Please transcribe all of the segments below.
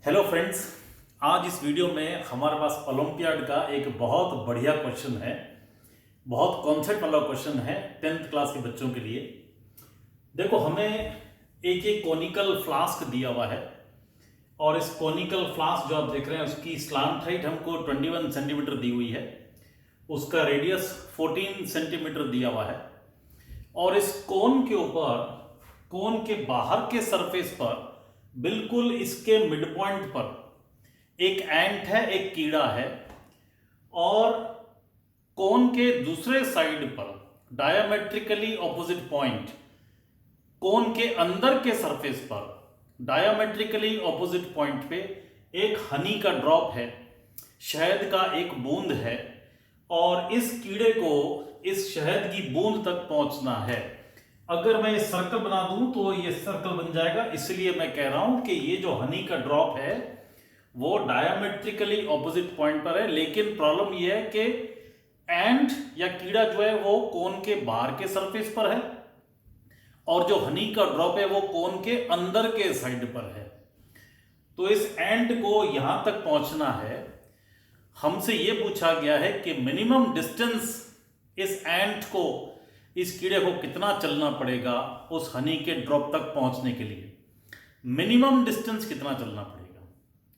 Hello friends, आज इस video में हमारे पास ओलंपियाड का एक बहुत बढ़िया क्वेश्चन है। बहुत कॉन्सेप्ट वाला क्वेश्चन है 10th क्लास के बच्चों के लिए। देखो, हमें एक कोनिकल फ्लास्क दिया हुआ है और इस कोनिकल फ्लास्क जो आप देख रहे हैं उसकी स्लांट हाइट हमको 21 सेंटीमीटर दी हुई है। उसका रेडियस 14 सेंटीमीटर दिया हुआ है और इस कोन के ऊपर, कोन के बाहर के सरफेस पर, बिल्कुल इसके मिड पॉइंट पर एक एंट है, एक कीड़ा है और कोन के दूसरे साइड पर डायमेट्रिकली ऑपोजिट पॉइंट, कोन के अंदर के सरफेस पर डायमेट्रिकली ऑपोजिट पॉइंट पे एक हनी का ड्रॉप है, शहद का एक बूंद है और इस कीड़े को इस शहद की बूंद तक पहुंचना है। अगर मैं ये सर्कल बना दूं तो ये सर्कल बन जाएगा, इसलिए मैं कह रहा हूं कि ये जो हनी का ड्रॉप है वो डायमेट्रिकली ऑपोजिट पॉइंट पर है। लेकिन प्रॉब्लम ये है कि एंट या कीड़ा जो है वो कोन के बाहर के सरफेस पर है और जो हनी का ड्रॉप है वो कोन के अंदर के साइड पर है। तो इस एंट को यहां तक पहुंचना है। हमसे ये पूछा गया है कि मिनिमम डिस्टेंस इस एंट को, इस कीड़े को कितना चलना पड़ेगा उस हनी के ड्रॉप तक पहुंचने के लिए। मिनिमम डिस्टेंस कितना चलना पड़ेगा,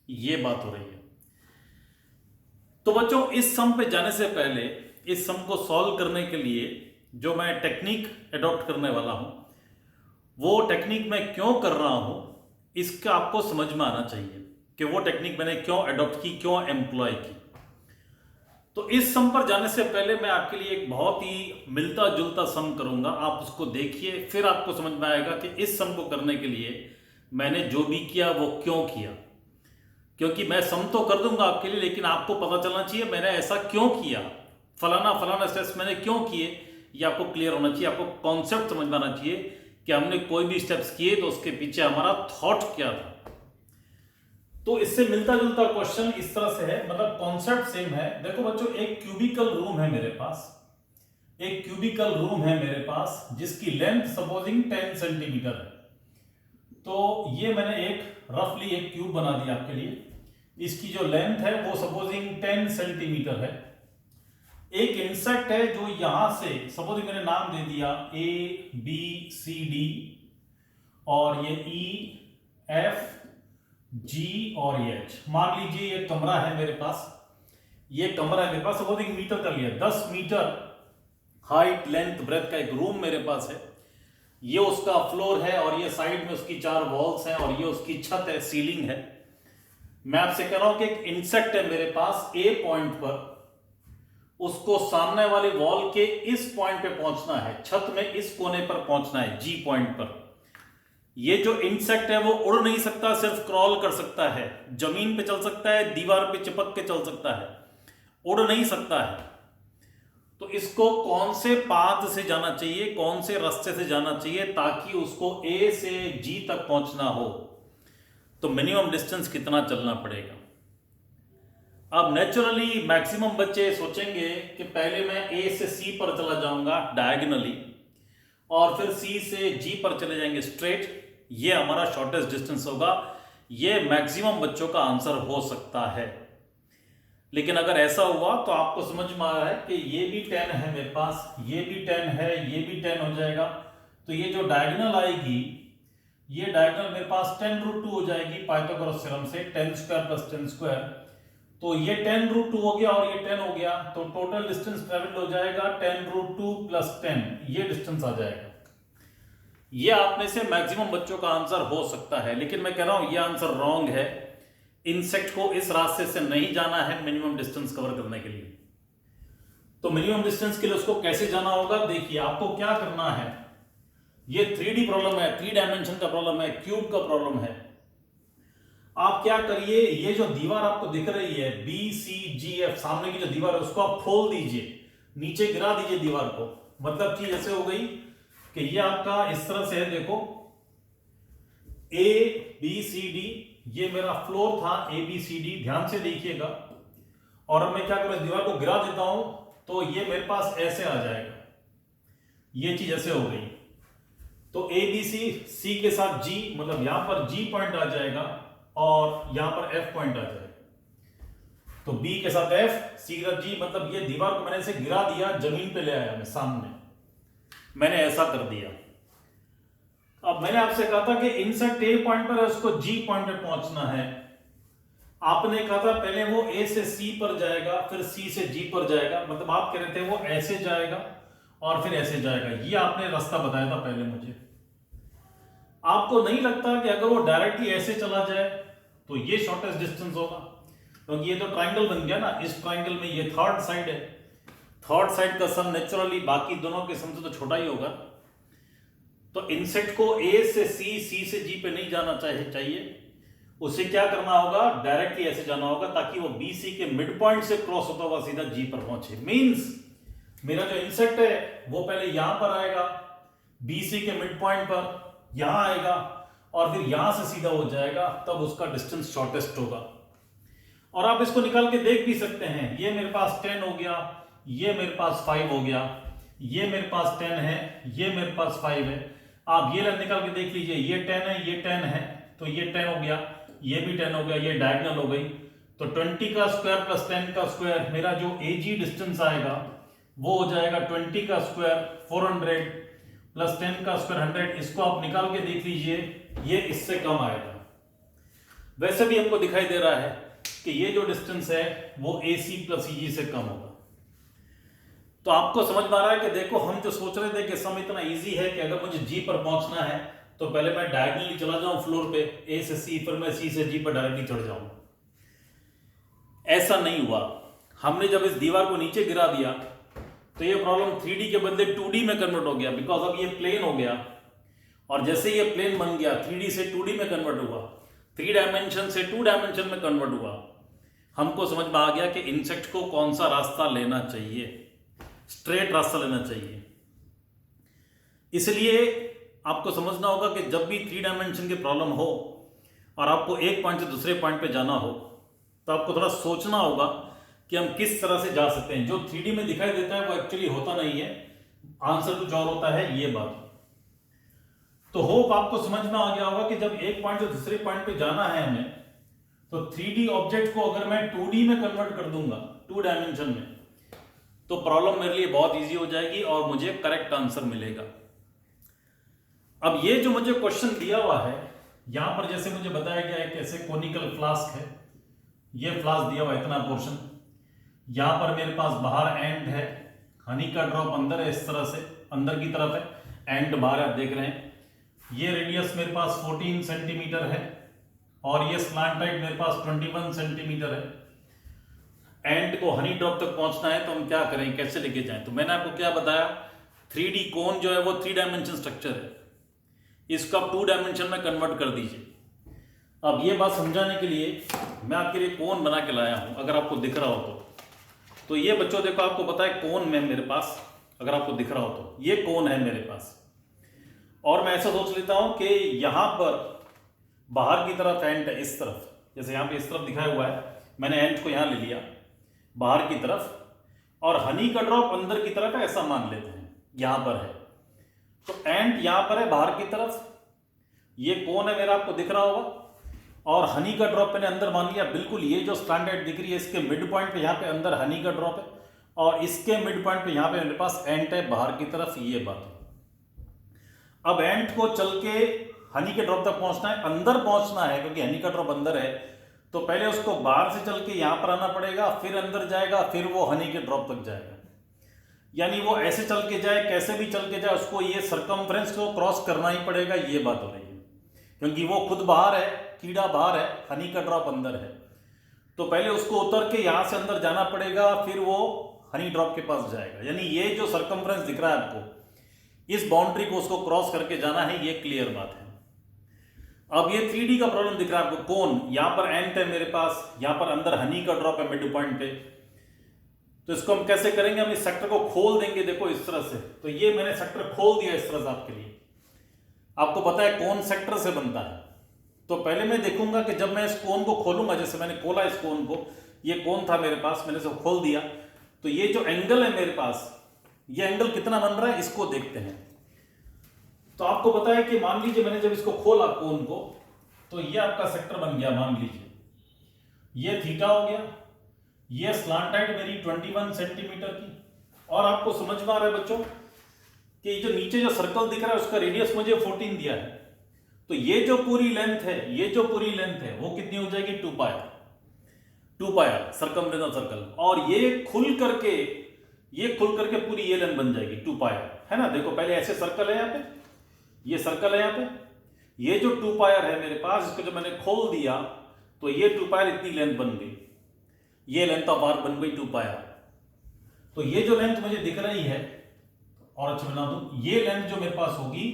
ये बात हो रही है। तो बच्चों, इस सम पे जाने से पहले, इस सम को सॉल्व करने के लिए जो मैं टेक्निक अडॉप्ट करने वाला हूं, वो टेक्निक मैं क्यों कर रहा हूं, इसका आपको समझ में आना चाहिए कि वो टेक्निक मैंने क्यों अडॉप्ट की, क्यों एम्प्लॉय की। तो इस सम पर जाने से पहले मैं आपके लिए एक बहुत ही मिलता जुलता सम करूंगा, आप उसको देखिए, फिर आपको समझ में आएगा कि इस सम को करने के लिए मैंने जो भी किया वो क्यों किया। क्योंकि मैं सम तो कर दूंगा आपके लिए, लेकिन आपको पता चलना चाहिए मैंने ऐसा क्यों किया, फलाना फलाना स्टेप्स मैंने क्यों किए, ये आपको क्लियर होना चाहिए। आपको कॉन्सेप्ट समझ में आना चाहिए कि हमने कोई भी स्टेप्स किए तो उसके पीछे हमारा थॉट क्या था। तो इससे मिलता जुलता क्वेश्चन इस तरह से है, मतलब कॉन्सेप्ट सेम है। देखो बच्चों, एक क्यूबिकल रूम है मेरे पास, एक क्यूबिकल रूम है मेरे पास जिसकी लेंथ सपोजिंग 10 सेंटीमीटर है। तो ये मैंने एक रफली एक क्यूब बना दिया आपके लिए। इसकी जो लेंथ है वो सपोजिंग 10 सेंटीमीटर है। एक इंसेक्ट है जो यहां से, सपोजिंग मैंने नाम दे दिया ABCD और ये EF G और H। मान लीजिए ये कमरा है मेरे पास, ये कमरा है मेरे पास, सपोजिंग मीटर का लिया, 10 मीटर हाइट लेंथ ब्रेथ का एक रूम मेरे पास है। ये उसका फ्लोर है और ये साइड में उसकी 4 वॉल्स हैं और ये उसकी छत है, सीलिंग है। मैं आपसे कह रहा हूं कि एक इंसेक्ट है मेरे पास A पॉइंट पर, उसको सामने वाली वॉल के इस पॉइंट पे पहुंचना है, छत में इस कोने पर पहुंचना है, G पॉइंट पर। ये जो इंसेक्ट है वो उड़ नहीं सकता, सिर्फ क्रॉल कर सकता है, जमीन पे चल सकता है, दीवार पे चिपक के चल सकता है, उड़ नहीं सकता है। तो इसको कौन से पाथ से जाना चाहिए, कौन से रास्ते से जाना चाहिए ताकि उसको A से G तक पहुंचना हो, तो मिनिमम डिस्टेंस कितना चलना पड़ेगा। अब नेचुरली मैक्सिमम बच्चे सोचेंगे कि पहले मैं A से C पर चला जाऊंगा डायगोनली और फिर C से G पर चले जाएंगे स्ट्रेट, ये हमारा शॉर्टेस्ट डिस्टेंस होगा। ये मैक्सिमम बच्चों का आंसर हो सकता है। लेकिन अगर ऐसा हुआ तो आपको समझ में आ रहा है कि ये भी 10 है मेरे पास, ये भी 10 है, ये भी 10 हो जाएगा। तो ये जो डायगोनल आएगी, ये डायगोनल मेरे पास 10√2 हो जाएगी पाइथागोरस थ्योरम से, 10 स्क्वायर प्लस 10 स्क्वायर। तो ये 10√2 हो गया और ये 10 हो गया, तो टोटल डिस्टेंस ट्रेवल्ड हो जाएगा 10√2 प्लस 10, ये डिस्टेंस आ जाएगा। ये आप में से मैक्सिमम बच्चों का आंसर हो सकता है, लेकिन मैं कह रहा हूं ये आंसर रॉन्ग है। इंसेक्ट को इस रास्ते से नहीं जाना है मिनिमम डिस्टेंस कवर करने के लिए। तो मिनिमम डिस्टेंस के लिए उसको कैसे जाना होगा, देखिए आपको क्या करना है। ये 3D प्रॉब्लम है, 3 डायमेंशन का प्रॉब्लम है, क्यूब का प्रॉब्लम है। आप क्या करिए, ये जो दीवार आपको दिख रही है BCGF, सामने की जो दीवार है उसको आप खोल दीजिए, नीचे गिरा दीजिए दीवार को। मतलब चीज ऐसे हो गई कि ये आपका इस तरह से है, देखो ABCD, ये मेरा फ्लोर था ABCD, ध्यान से देखिएगा। और अब मैं क्या करूं, इस दीवार को गिरा देता हूं तो ये मेरे पास ऐसे आ जाएगा, ये चीज ऐसे हो गई। तो ABC, C के साथ G, मतलब यहां पर G पॉइंट आ जाएगा और यहां पर F पॉइंट आ जाए, तो B के साथ F, C के साथ G, मतलब ये दीवार को मैंने ऐसे गिरा दिया, जमीन पे ले आया मैं सामने, मैंने ऐसा कर दिया। अब मैंने आपसे कहा था कि इंसर्ट A पॉइंट पर है, उसको G पॉइंट पे पहुंचना है। आपने कहा था पहले वो A से C पर जाएगा, फिर C से G पर जाएगा, मतलब आप कह रहे थे वो ऐसे जाएगा और फिर ऐसे जाएगा, ये आपने रास्ता बताया था पहले मुझे। आपको नहीं लगता कि अगर वो डायरेक्टली ऐसे चला जाए तो ये शॉर्टेस्ट डिस्टेंस होगा? क्योंकि ये तो ट्राइंगल बन गया ना, इस ट्राइंगल में ये थर्ड साइड है, थर्ड साइड का सम नेचुरली बाकी दोनों के सम से तो छोटा ही होगा। तो इंसेट को A से C, C से G पे नहीं जाना चाहिए, उसे क्या करना होगा, डायरेक्टली ऐसे जाना होगा ताकि वो BC के मिड पॉइंट से क्रॉस होता हुआ सीधा G पर पहुंचे। मींस मेरा जो इंसेक्ट है वो पहले यहां पर आएगा, BC के मिड पॉइंट पर यहां आएगा और फिर यहां से सीधा हो जाएगा, तब उसका डिस्टेंस शॉर्टेस्ट होगा। और आप इसको निकाल के देख भी सकते हैं, ये मेरे पास 10 हो गया, ये मेरे पास 5 हो गया, ये मेरे पास 10 है, ये मेरे पास 5 है। आप ये लाइन निकाल के देख लीजिए, ये 10 है, ये 10 है, तो ये 10 हो गया, ये भी 10 हो गया, ये डायगोनल हो गई। तो 20 का स्क्वायर प्लस 10 का स्क्वायर, मेरा जो AG डिस्टेंस आएगा वो हो जाएगा 20 का स्क्वायर 400 प्लस 10 का स्क्वायर 100। इसको आप निकाल के देख लीजिए, ये इससे कम आएगा। वैसे भी हमको दिखाई दे रहा है कि ये जो डिस्टेंस है वो AC प्लस EG से कम होगा। तो आपको समझ में आ रहा है कि देखो, हम जो सोच रहे थे कि सम इतना इजी है कि अगर मुझे G पर पहुंचना है तो पहले मैं डायगोनली चला जाऊं फ्लोर पे A से C, फिर मैं C से G पर डायरेक्टली चढ़ जाऊं। ऐसा नहीं हुआ। हमने जब इस दीवार को नीचे गिरा दिया तो ये प्रॉब्लम 3D के बदले 2D में कन्वर्ट हो गया, बिकॉज अब ये प्लेन हो गया। और जैसे ये प्लेन बन गया, 3D से 2D में कन्वर्ट हुआ, 3 डायमेंशन से 2 डायमेंशन में कन्वर्ट हुआ। हमको समझ में आ गया कि इंसेक्ट को कौन सा रास्ता लेना चाहिए, स्ट्रेट रास्ता लेना चाहिए। इसलिए आपको समझना होगा कि जब भी 3 डायमेंशन की प्रॉब्लम हो और आपको एक पॉइंट से दूसरे पॉइंट पे जाना हो, तो आपको थोड़ा सोचना होगा कि हम किस तरह से जा सकते हैं। जो 3D में दिखाई देता है वो एक्चुअली होता नहीं है, आंसर कुछ और होता है, ये बात। तो होप आपको समझ में आ गया होगा कि जब एक पॉइंट से दूसरे पॉइंट पे जाना है हमें, तो 3D ऑब्जेक्ट को अगर मैं 2D में कन्वर्ट कर दूंगा, 2 डायमेंशन में, तो प्रॉब्लम मेरे लिए बहुत इजी हो जाएगी और मुझे करेक्ट आंसर मिलेगा। अब ये जो मुझे क्वेश्चन दिया हुआ है, यहां पर जैसे मुझे बताया गया है कैसे कोनिकल फ्लास्क है, ये फ्लास्क दिया हुआ है इतना पोर्शन, यहां पर मेरे पास बाहर एंड है, हनी का ड्रॉप अंदर है, इस तरह से अंदर की तरफ है, एंड बाहर आप देख रहे हैं। ये रेडियस मेरे पास 14 सेंटीमीटर है और ये स्लांट हाइट मेरे पास 21 सेंटीमीटर है। एंड को हनी ड्रॉप तक पहुंचना है तो हम क्या करें, कैसे लेके जाएं? तो मैंने आपको क्या बताया, 3D कोन जो है वो 3 डायमेंशन स्ट्रक्चर है, इसको आप 2 डायमेंशन में कन्वर्ट कर दीजिए। अब ये बात समझाने के लिए मैं आपके लिए कोन बना के लाया हूं, अगर आपको दिख रहा हो तो ये बच्चों देखो, आपको पता है कोन में मेरे पास, अगर आपको दिख रहा हो तो ये कोन है मेरे पास। और मैं ऐसा सोच लेता हूं कि यहां पर बाहर की तरफ एंड है, इस तरफ, जैसे यहां पे इस तरफ दिखाया हुआ है, मैंने एंड को यहां ले लिया बाहर की तरफ, और हनी का ड्रॉप अंदर की तरफ है, ऐसा मान लेते हैं, यहां पर है। तो एंड यहां पर है बाहर की तरफ, ये कोन है मेरा, आपको दिख रहा होगा, और हनी का ड्रॉप मैंने अंदर मान लिया। बिल्कुल ये जो स्टैंडर्ड दिख रही है, इसके मिड पॉइंट पे यहाँ पे अंदर हनी का ड्रॉप है, और इसके मिड पॉइंट पे यहाँ पे मेरे पास एंड है बाहर की तरफ, ये बात है। अब एंड को चल के हनी के ड्रॉप तक पहुंचना है, अंदर पहुंचना है, क्योंकि हनी का ड्रॉप अंदर है, तो पहले उसको बाहर से चल के यहां पर आना पड़ेगा, फिर अंदर जाएगा, फिर वो हनी के ड्रॉप तक जाएगा। यानी वो ऐसे चल के जाए, कैसे भी चल के जाए, उसको ये सर्कमफ्रेंस को क्रॉस करना ही पड़ेगा, ये बात हो रही है। क्योंकि वो खुद बाहर है, कीड़ा बाहर है, हनी का ड्रॉप अंदर है, तो पहले उसको उतर के यहां से अंदर जाना पड़ेगा, फिर वो हनी ड्रॉप के पास जाएगा। यानी ये जो सर्कमफ्रेंस दिख रहा है आपको, इस बाउंड्री को उसको क्रॉस करके जाना है, ये क्लियर बात है। अब ये 3D का प्रॉब्लम दिख रहा है आपको, कोन यहां पर एंड है मेरे पास, यहां पर अंदर हनी का ड्रॉप है मिड पॉइंट पे, तो इसको हम कैसे करेंगे, हम इस सेक्टर को खोल देंगे, देखो इस तरह से। तो ये मैंने सेक्टर खोल दिया इस तरह से आपके लिए। आपको पता है कोन सेक्टर से बनता है, तो पहले मैं देखूंगा कि जब मैं इस कोन को खोलूंगा, जैसे मैंने खोला इस कोन को, ये कोन था मेरे पास, मैंने इसे खोल दिया, तो ये जो एंगल है मेरे पास, ये एंगल कितना बन रहा है, इसको देखते हैं। तो आपको पता है कि मान लीजिए मैंने जब इसको खोला कोन को, तो ये आपका सेक्टर बन गया, मान लीजिए ये थीटा हो गया, ये स्लांटाइड मेरी 21 सेंटीमीटर की। और आपको समझ में आ रहा है बच्चों कि जो नीचे जो सर्कल दिख रहा है उसका रेडियस मुझे 14 दिया है, तो ये जो पूरी लेंथ है, ये जो पूरी लेंथ है वो कितनी हो जाएगी, 2 पाई सर्कमफ्रेंस सर्कल। और ये खुल करके पूरी ये लेंथ बन जाएगी 2 पाई, है ना। देखो पहले ऐसे सर्कल है यहाँ पे, ये सर्कल है यहाँ पे, ये जो 2 पाई है मेरे पास, इसको जब मैंने खोल दिया तो ये 2 पाई इतनी लेंथ बन गई, ये लेंथ ऑफ आर्क बन गई 2 पाई। तो ये जो लेंथ मुझे दिख रही है, और अच्छा बना दूं, ये लेंथ जो मेरे पास होगी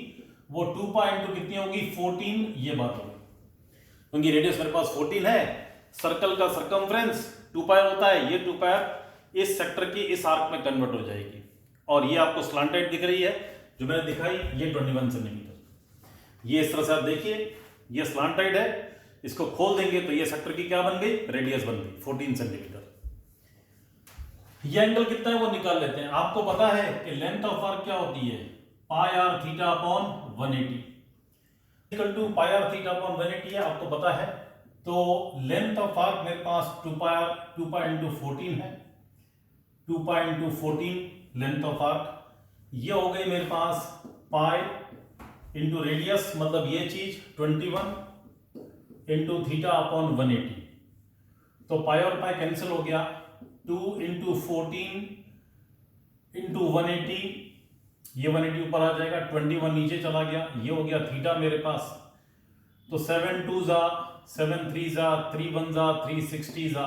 वो 2 पाई इंटू कितनी होगी, 14, ये बात होगी, क्योंकि रेडियस मेरे पास 14 है, सर्कल का सर्कमफ्रेंस 2 पाई होता है, ये 2 पाई इस सेक्टर की इस आर्क में कन्वर्ट हो जाएगी। और ये आपको स्लांटेड दिख रही है जो मैंने दिखाई, ये 21 सेंटीमीटर। ये इस तरह से आप देखिए, ये स्लांटेड है, इसको खोल देंगे तो ये सेक्टर की क्या बन गई, रेडियस बन गई 14 सेंटीमीटर। ये एंगल कितना है वो निकाल लेते हैं। आपको पता है कि लेंथ ऑफ आर्क क्या होती है, pi r theta upon 180 equal to pi r theta upon 180 है, आपको पता है। तो लेंथ ऑफ आर्क मेरे पास 2 पाई इंटू 14 है, 2 pi into 14 length of arc. ये हो गई मेरे पास पाई इंटू रेडियस, मतलब ये चीज 21 इंटू थीटा अपॉन 180। तो पाई और पाई कैंसिल हो गया, 2 इंटू 14 इंटू 180, ये 180 ऊपर आ जाएगा, 21 नीचे चला गया, ये हो गया थीटा मेरे पास। तो 7 2 जा 7 3 जा 3 1 जा 360 जा,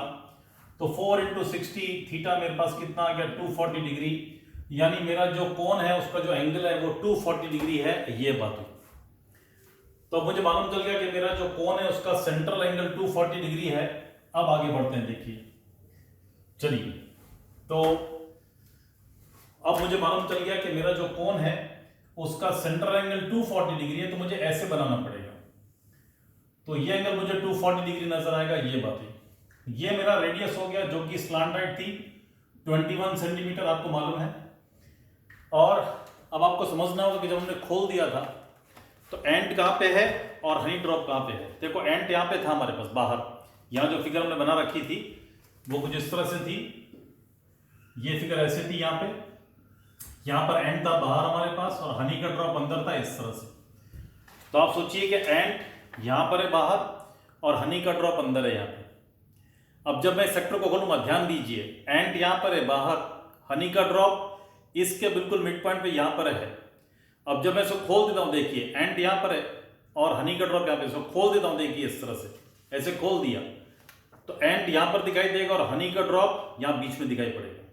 तो 4 इंटू 60 थीटा मेरे पास कितना आ गया, 240 डिग्री। यानी मेरा जो कोण है उसका जो एंगल है वो 240 डिग्री है, ये बात हुई। तो मुझे मालूम चल गया कि मेरा जो कोण है उसका सेंट्रल एंगल 240 डिग्री है। अब आगे बढ़ते हैं, देखिए चलिए। तो अब मुझे मालूम चल गया कि मेरा जो कोण है उसका सेंट्रल एंगल 240 डिग्री है, तो मुझे ऐसे बनाना पड़ेगा। तो ये एंगल मुझे 240 डिग्री नजर आएगा, ये बात है। ये मेरा रेडियस हो गया जो कि स्लांटाइड थी 21 सेंटीमीटर, आपको मालूम है। और अब आपको समझना होगा कि जब हमने खोल दिया था तो एंड कहां पे है और हनी ड्रॉप कहां पे है। देखो एंड यहां पे था हमारे पास बाहर, यहां जो फिगर हमने बना रखी थी वो कुछ इस तरह से थी, ये फिगर ऐसे थी, यहां पर एंड था बाहर हमारे पास और हनी का ड्रॉप अंदर था इस तरह से। तो आप सोचिए कि एंड यहां पर है बाहर और हनी का ड्रॉप अंदर है यहाँ पे। अब जब मैं सेक्टर को खोलूंगा, ध्यान दीजिए, एंड यहां पर है बाहर, हनी का ड्रॉप इसके बिल्कुल मिड पॉइंट पे यहां पर है। अब जब मैं इसको खोल देता हूं, देखिए एंड यहां पर है और हनी का ड्रॉप यहां पे, इसको खोल देता हूं, देखिए इस तरह से ऐसे खोल दिया तो एंड यहां पर दिखाई देगा और हनी का ड्रॉप यहां बीच में दिखाई पड़ेगा।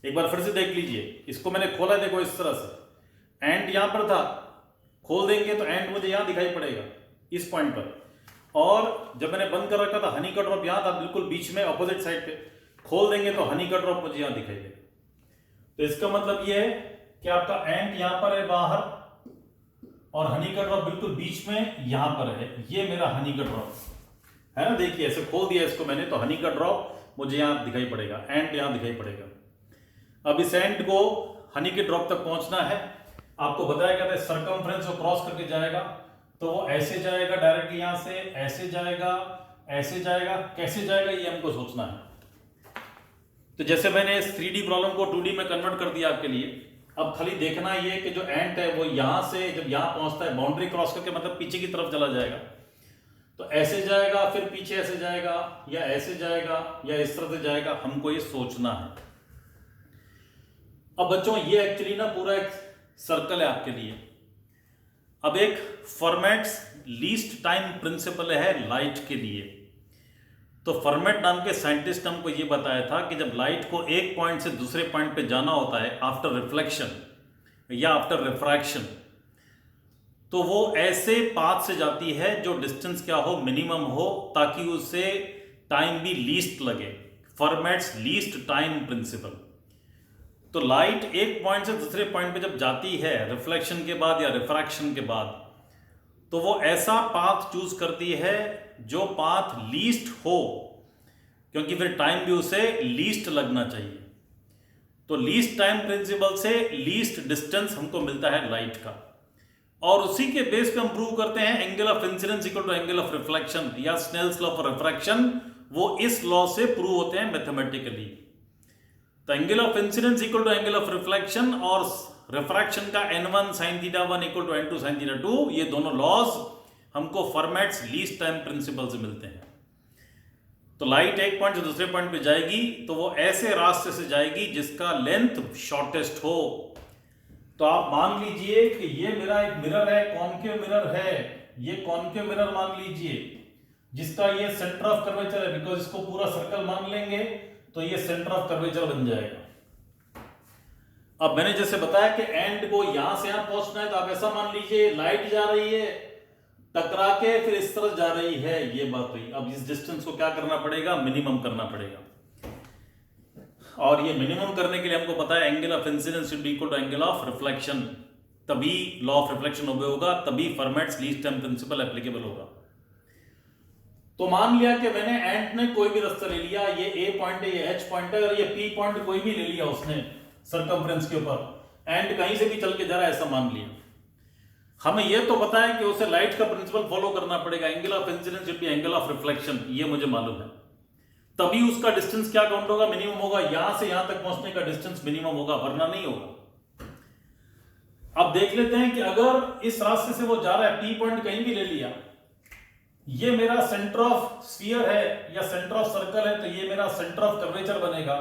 एक बार फिर से देख लीजिए, इसको मैंने खोला, देखो इस तरह से एंड यहां पर था, खोल देंगे तो एंड मुझे यहां दिखाई पड़ेगा इस पॉइंट पर। और जब मैंने बंद कर रखा था, हनी का ड्रॉप यहां था बिल्कुल बीच में ऑपोजिट साइड पे, खोल देंगे तो हनी का ड्रॉप मुझे यहां दिखाई देगा। तो इसका मतलब यह है कि आपका एंड यहां पर है बाहर और हनी का ड्रॉप बिल्कुल बीच में यहां पर है, ये मेरा हनी का ड्रॉप है ना। देखिए ऐसे खोल दिया इसको मैंने, तो हनी का ड्रॉप मुझे यहां दिखाई पड़ेगा, एंड यहां दिखाई पड़ेगा। अब इस एंड को हनी के ड्रॉप तक पहुंचना है, आपको बताया गया था सर्कमफ्रेंस को क्रॉस करके जाएगा, तो वो ऐसे जाएगा डायरेक्टली यहां से, ऐसे जाएगा, ऐसे जाएगा, कैसे जाएगा ये हमको सोचना है। तो जैसे मैंने इस 3D प्रॉब्लम को 2D में कन्वर्ट कर दिया आपके लिए, अब खाली देखना ये कि जो एंड है वो यहां से जब यहां पहुंचता है, बाउंड्री क्रॉस करके मतलब पीछे की तरफ चला जाएगा, तो ऐसे जाएगा, फिर पीछे ऐसे जाएगा, या ऐसे जाएगा, या इस तरह से जाएगा, हमको ये सोचना है। अब बच्चों ये एक्चुअली ना पूरा एक सर्कल है आपके लिए। अब एक फॉर्मेट्स लीस्ट टाइम प्रिंसिपल है लाइट के लिए। तो फॉर्मेट नाम के साइंटिस्ट ने हमको ये बताया था कि जब लाइट को एक पॉइंट से दूसरे पॉइंट पे जाना होता है आफ्टर रिफ्लेक्शन या आफ्टर रिफ्रैक्शन, तो वो ऐसे पाथ से जाती है जो डिस्टेंस क्या हो, मिनिमम हो, ताकि उससे टाइम भी लीस्ट लगे। Fermat's least time principle. तो लाइट एक पॉइंट से दूसरे पॉइंट पे जब जाती है रिफ्लेक्शन के बाद या रिफ्रैक्शन के बाद, तो वो ऐसा पाथ चूज करती है जो पाथ लीस्ट हो, क्योंकि फिर टाइम भी उसे लीस्ट लगना चाहिए। तो लीस्ट टाइम प्रिंसिपल से लीस्ट डिस्टेंस हमको मिलता है लाइट का। और उसी के बेस पे हम प्रूव करते हैं angle of incidence equal to angle of reflection या स्नेल्स लॉ फॉर रिफ्रैक्शन, वो इस लॉ से प्रूव होते हैं मैथमेटिकली। तो angle of incidence equal to angle of reflection और रिफ्रैक्शन का n1 sin theta 1 equal to n2 sin theta 2, ये दोनों लॉज हमको फॉर्मेट्स लीस्ट टाइम प्रिंसिपल से मिलते हैं। तो लाइट एक पॉइंट से दूसरे पॉइंट पे जाएगी तो वो ऐसे रास्ते से जाएगी जिसका लेंथ शॉर्टेस्ट हो। तो आप मान लीजिए कि ये मेरा एक मिरर है, कॉन्केव मिरर है, ये कॉन्केव मिरर मान लीजिए जिसका ये सेंटर ऑफ कर्वेचर है, बिकॉज इसको पूरा सर्कल मान लेंगे तो ये सेंटर ऑफ कर्वेचर बन जाएगा। अब मैंने जैसे बताया कि एंड को यहां से यहां पहुंचना है, तो आप ऐसा मान लीजिए लाइट जा रही है टकरा के फिर इस तरफ जा रही है, ये बात हुई। अब इस डिस्टेंस को क्या करना पड़ेगा, मिनिमम करना पड़ेगा। और ये मिनिमम करने के लिए हमको पता है angle of incidence should be equal to angle of reflection, तभी लॉ ऑफ रिफ्लेक्शन ओबे होगा, तभी Fermat's least time principle applicable होगा। तो मान लिया कि मैंने एंड ने कोई भी रास्ता ले लिया, ये ए पॉइंट है, ये एच पॉइंट है और ये पी पॉइंट कोई भी ले लिया उसने सर्कमफ्रेंस के ऊपर, एंड कहीं से भी चल के जा रहा है ऐसा मान लिया। हमें यह तो पता है कि उसे लाइट का प्रिंसिपल फॉलो करना पड़ेगा, angle of incidence should B angle of reflection, ये मुझे मालूम है। तभी उसका डिस्टेंस क्या काउंट होगा, मिनिमम होगा, यहां से यहां तक पहुंचने का डिस्टेंस मिनिमम होगा, वरना नहीं होगा। अब देख लेते हैं कि अगर इस रास्ते से वो जा रहा है, पी पॉइंट कहीं भी ले लिया, ये मेरा सेंटर ऑफ स्फीयर है या सेंटर ऑफ सर्कल है, तो ये मेरा सेंटर ऑफ कर्वेचर बनेगा,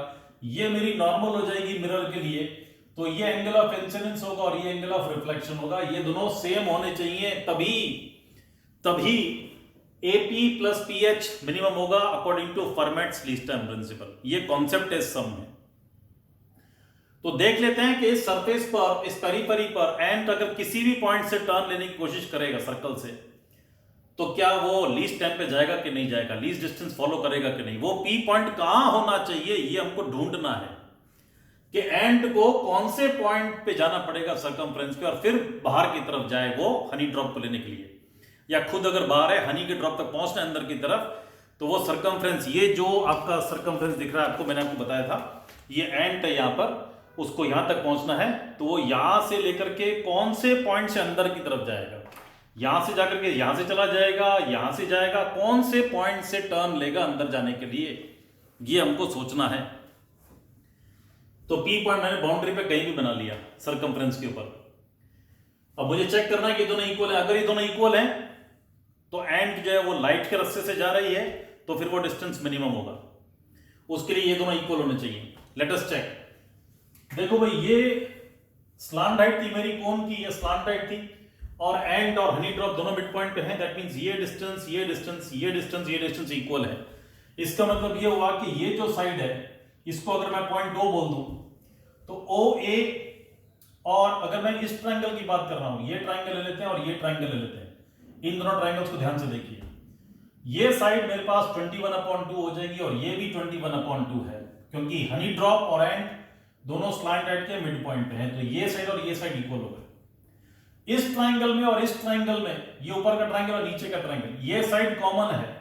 ये मेरी नॉर्मल हो जाएगी मिरर के लिए, तो ये एंगल ऑफ इंसिडेंस होगा और ये एंगल ऑफ रिफ्लेक्शन होगा, ये दोनों सेम होने चाहिए, तभी AP प्लस PH मिनिमम होगा according to Fermat's least time principle. ये कॉन्सेप्ट इस सम में। तो देख लेते हैं कि इस सरफेस पर, इस पेरिफेरी पर एंड अगर किसी भी पॉइंट से टर्न लेने की कोशिश करेगा सर्कल से, तो क्या वो लीस्ट टाइम पे जाएगा कि नहीं जाएगा, लीस्ट डिस्टेंस फॉलो करेगा कि नहीं, वो P पॉइंट कहां होना चाहिए, ये हमको ढूंढना है कि एंड को कौन से पॉइंट पे जाना पड़ेगा सर्कमफ्रेंस पे, और फिर बाहर की तरफ जाए वो हनी ड्रॉप को लेने के लिए, या खुद अगर बाहर है हनी के ड्रॉप तक पहुंचना है अंदर की तरफ, तो वो सर्कमफ्रेंस, ये जो आपका सर्कमफ्रेंस दिख रहा है आपको, मैंने आपको बताया था ये एंड है यहां पर, उसको यहां तक पहुंचना है, तो वो यहां से लेकर के कौन से पॉइंट से अंदर की तरफ जाएगा, यहां से जाकर के यहां से चला जाएगा, यहां से जाएगा, कौन से पॉइंट से टर्न लेगा अंदर जाने के लिए, ये हमको सोचना है। तो P पॉइंट मैंने बाउंड्री पे कहीं भी बना लिया सर्कमफ्रेंस के ऊपर। अब मुझे चेक करना है कि दोनों इक्वल है, अगर ये दोनों इक्वल हैं तो एंड जो है वो लाइट के रास्ते से जा रही है, तो फिर वो डिस्टेंस मिनिमम होगा, उसके लिए ये दोनों इक्वल होने चाहिए। Let us check. देखो भाई, ये स्लांट हाइट थी मेरी कोन की, ये स्लांट हाइट थी, और एंड और हनी ड्रॉप दोनों मिड पॉइंट पे हैं, दैट मींस ये डिस्टेंस, ये डिस्टेंस, ये डिस्टेंस, ये डिस्टेंस इक्वल है। इसका मतलब ये हुआ कि ये जो साइड है, इसको अगर मैं पॉइंट O बोल दूं, तो OA, और अगर मैं इस ट्रायंगल की बात कर रहा हूं, ये ट्रायंगल ले लेते हैं और ये ट्रायंगल ले लेते हैं, इन दोनों ट्रायंगल्स को ध्यान से देखिए, ये साइड मेरे पास 21/2 हो जाएगी और ये भी 21/2 है, क्योंकि हनी ड्रॉप और एंड दोनों स्लांट हाइट के मिड पॉइंट पे हैं, तो ये साइड और ये साइड इक्वल हो गए। इस ट्रायंगल में और इस ट्रायंगल में, ये ऊपर का ट्रायंगल और नीचे का ट्रायंगल, ये साइड कॉमन है।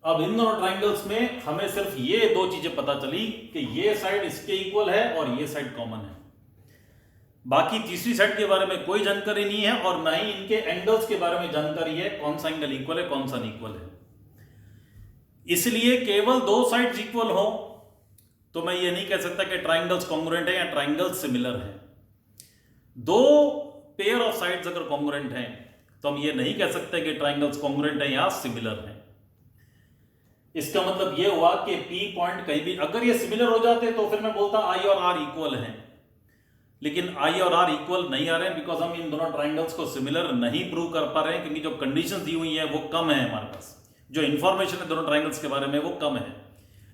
अब इन दोनों ट्रायंगल्स में हमें सिर्फ ये दो चीजें पता चली कि ये साइड इसके इक्वल है और ये साइड कॉमन है, बाकी तीसरी साइड के बारे में कोई जानकारी नहीं है, और ना ही इनके एंगल्स के बारे में जानकारी है, कौन सा एंगल इक्वल है कौन सा अनइक्वल है। इसलिए केवल दो साइड्स इक्वल हो तो मैं ये नहीं कह सकता कि ट्रायंगल्स कॉन्ग्रुएंट है या ट्रायंगल्स सिमिलर है। दो पेयर ऑफ साइड्स अगर कॉन्ग्रुएंट हैं तो हम ये नहीं कह सकते कि ट्रायंगल्स कॉन्ग्रुएंट है या सिमिलर है। इसका मतलब ये हुआ कि P पॉइंट कहीं भी अगर ये सिमिलर हो जाते तो फिर मैं बोलता I और R इक्वल हैं, लेकिन I और R इक्वल नहीं आ रहे हैं, बिकॉज हम इन दोनों ट्रायंगल्स को सिमिलर नहीं प्रूव कर पा रहे हैं, क्योंकि जो कंडीशंस दी हुई है वो कम है, हमारे पास जो इंफॉर्मेशन है दोनों ट्रायंगल्स के बारे में वो कम है।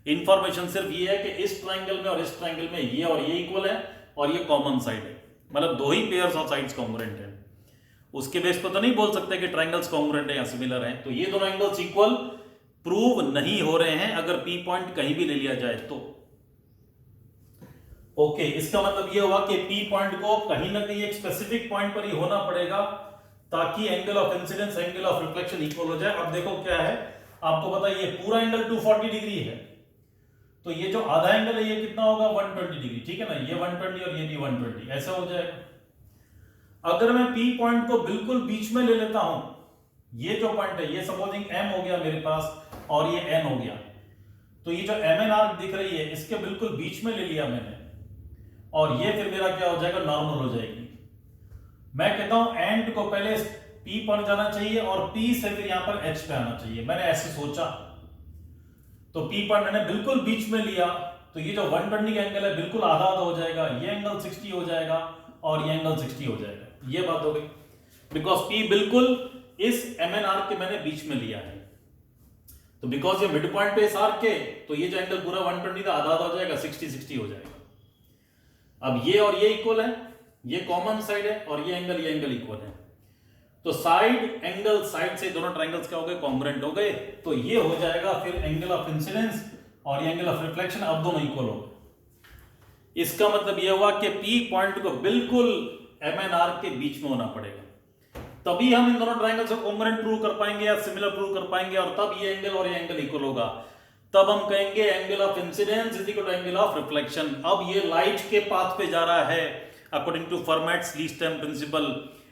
इंफॉर्मेशन सिर्फ ये है कि इस ट्रायंगल में और इस ट्रायंगल में ये और ये इक्वल है और ये कॉमन साइड है, मतलब दो ही पेयर्स ऑफ साइड्स कॉन्ग्रुएंट है। उसके बेस पर तो नहीं बोल सकते कि ट्रायंगल्स कॉन्ग्रुएंट है या सिमिलर है। तो ये दोनों एंगल्स इक्वल प्रूव नहीं हो रहे हैं अगर P पॉइंट कहीं भी ले लिया जाए तो। ओके, इसका मतलब ये हुआ कि P पॉइंट को कहीं ना कहीं एक स्पेसिफिक पॉइंट पर ही होना पड़ेगा ताकि angle of incidence angle of reflection equal हो जाए। अब देखो क्या है, आपको पता है ये पूरा एंगल 240 डिग्री है, तो ये जो आधा एंगल है ये कितना होगा 120 डिग्री, ठीक है ना, ये 120 और ये भी 120, ऐसा हो जाएगा। अगर मैं P पॉइंट को बिल्कुल बीच में ले लेता हूं, ये जो पॉइंट है ये सपोजिंग M हो गया मेरे पास और ये N हो गया, तो ये जो MN आर्क दिख रही है इसके बिल्कुल बीच में ले लिया मैंने, और ये फिर मेरा क्या हो जाएगा, नॉर्मल हो जाएगी। मैं कहता हूं एंड को पहले P पर जाना चाहिए और P से फिर यहां पर H पे आना चाहिए। मैंने ऐसे सोचा, तो P पर मैंने बिल्कुल बीच में लिया, तो ये जो 120 का एंगल है बिल्कुल आधा आधा हो जाएगा, ये एंगल 60 हो जाएगा और ये एंगल 60 हो जाएगा। ये बात हो गई, बिकॉज P बिल्कुल इस MN आर्क के मैंने बीच में लिया है, तो बिकॉज ये मिड पॉइंट पे इस आर्क के, तो ये जो एंगल पूरा 120 का आधा आधा हो जाएगा, 60 हो जाएगा। अब ये और ये इक्वल है, ये कॉमन साइड है और ये एंगल इक्वल है, तो साइड एंगल साइड से दोनों ट्रायंगल्स क्या हो गए, कॉन्ग्रुएंट हो गए। तो ये हो जाएगा फिर एंगल ऑफ इंसिडेंस और ये एंगल ऑफ रिफ्लेक्शन, अब दोनों इक्वल हो गए। इसका मतलब यह हुआ कि P पॉइंट को बिल्कुल MN आर्क के बीच में होना पड़ेगा, तभी हम इन दोनों ट्रायंगल्स को कॉन्ग्रुएंट प्रूव कर पाएंगे या सिमिलर प्रूव कर पाएंगे, और तब ये एंगल और ये एंगल इक्वल होगा। तब हम कहेंगे angle of incidence is equal to angle of reflection. अब ये लाइट के पाथ पे जा रहा है according to Fermat's least time principle,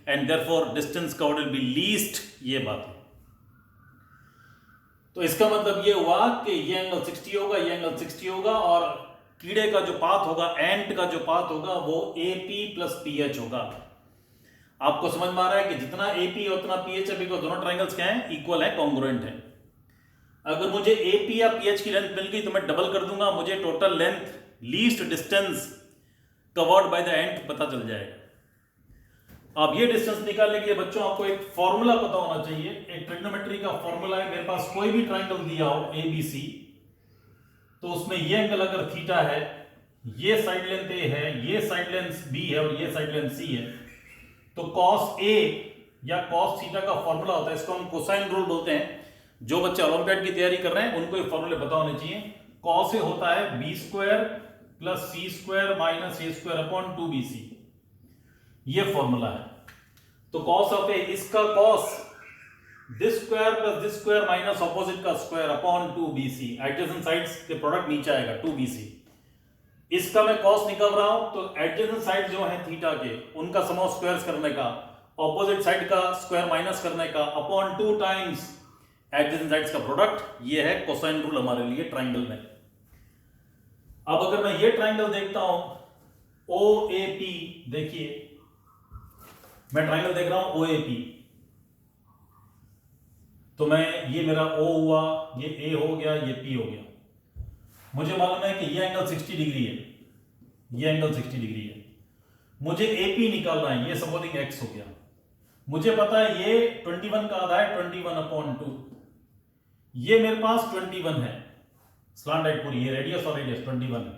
and therefore distance covered will be least. ये बात है, तो इसका मतलब ये हुआ कि ये एंगल 60 होगा, ये एंगल 60 होगा, और कीड़े का जो पाथ होगा, एंट का जो पाथ होगा वो AP प्लस PH होगा। आपको समझ में आ रहा है कि जितना AP है उतना PH है, बिकॉज दोनों ट्रायंगल्स क्या है, इक्वल है, कॉन्ग्रुएंट है। अगर मुझे AP या PH की लेंथ मिल गई तो मैं डबल कर दूंगा, मुझे total length, least distance covered by the ant पता चल जाएगा। अब ये डिस्टेंस निकालने के लिए बच्चों आपको एक फॉर्मूला पता होना चाहिए, एक ट्रिग्नोमेट्री का फॉर्मूला है। मेरे पास कोई भी ट्रायंगल दिया हो ABC, तो उसमें ये एंगल अगर थीटा है, ये साइड लेंथ A है, ये साइड लेंथ B है और ये साइड लेंथ C है, तो cos A या cos थीटा का फॉर्मूला होता है, इसको हम कोसाइन रूल बोलते हैं। जो बच्चे ओलंपियाड की तैयारी कर रहे हैं उनको ये फॉर्मूले पता होने चाहिए। cos A होता है B² plus C² minus A² upon 2BC, ये फॉर्मूला है। तो cos ऑफ A, इसका cos this square plus this square minus opposite का square upon 2BC, adjacent sides के प्रोडक्ट नीचे आएगा 2BC। इसका मैं cos निकाल रहा हूं, तो एडजेसेंट साइड जो है थीटा के, उनका सम ऑफ स्क्वायर्स करने का, ऑपोजिट साइड का स्क्वायर माइनस करने का, अपॉन 2 टाइम्स एडजेसेंट साइड्स का प्रोडक्ट। ये है कोसाइन रूल हमारे लिए ट्रायंगल में। अब अगर मैं ये ट्रायंगल देखता हूं OAP, देखिए मैं ट्रायंगल देख रहा हूं OAP, तो मैं, ये मेरा O हुआ, ये A हो गया, ये P हो गया। मुझे मालूम है कि ये एंगल 60 डिग्री है, ये एंगल 60 डिग्री है। मुझे AP निकालना है, ये सपोजिंग X हो गया। मुझे पता है ये 21 का आधा है, 21/2, ये मेरे पास 21 है, स्लांट राइट पूरी, ये रेडियस और रेडियस 21 है।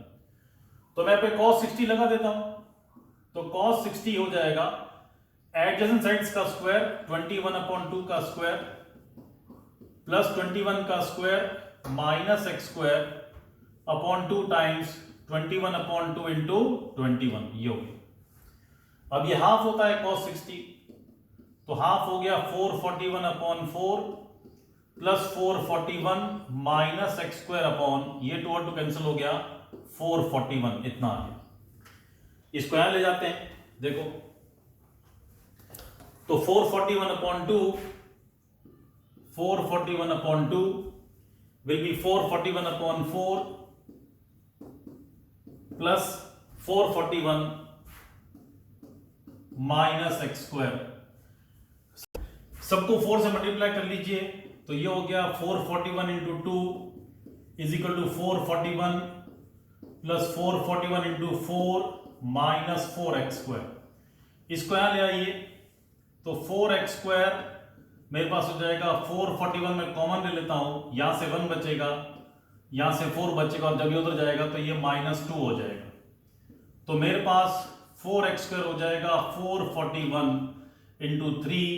तो मैं पे cos 60 लगा देता हूं, तो cos 60 हो जाएगा एडजेसेंट साइड्स का स्क्वायर 21/2 का स्क्वायर प्लस 21 का square minus x² upon 2 times 21/2 into 21, ये हो गया। अब ये हाफ होता है cos 60, तो हाफ हो गया 441/4 प्लस 441 माइनस x² अपॉन, ये 2 और 2 कैंसिल हो गया, 441, इतना आ गया। इसको यहां ले जाते हैं, देखो, तो 441/2 will be 441/4 plus 441 minus x²। सबको 4 से मल्टीप्लाई कर लीजिए, तो ये हो गया 441 into 2 is equal to 441 plus 441 into 4 minus 4x²। इसको यहां ले आइए, तो 4x² मेरे पास हो जाएगा 441 में कॉमन ले लेता हूं, यहां से 1 बचेगा, यहां से 4 बचेगा, और जब ये उधर जाएगा तो ये -2 हो जाएगा। तो मेरे पास 4x² हो जाएगा 441 इंटू 3,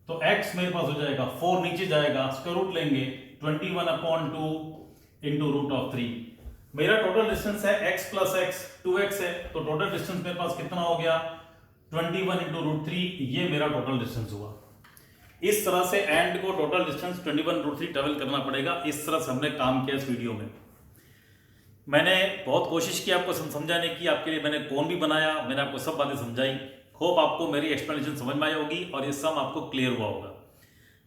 तो x मेरे पास हो जाएगा 4 नीचे जाएगा, स्क्वायर रूट लेंगे 21/2 इंटू √3। मेरा टोटल डिस्टेंस है x प्लस x 2x है, तो टोटल डिस्टेंस मेरे पास कितना हो गया 21 इंटू √3, ये मेरा टोटल डिस्टेंस हुआ। इस तरह से एंड को टोटल डिस्टेंस 21/3 ट्रेवल करना पड़ेगा। इस तरह से हमने काम किया इस वीडियो में। मैंने बहुत कोशिश की आपको समझाने की, आपके लिए मैंने कोन भी बनाया, मैंने आपको सब बातें समझाई। होप आपको मेरी एक्सप्लेनेशन समझ में आई होगी और ये सम आपको क्लियर हुआ होगा।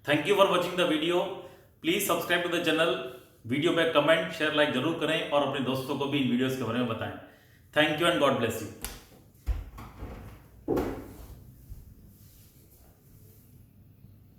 Thank you for watching the video. Please subscribe to the channel. Video पे कमेंट शेयर लाइक जरूर करें और अपने दोस्तों को भी इन वीडियोस के बारे में बताएं। Thank you and God bless you.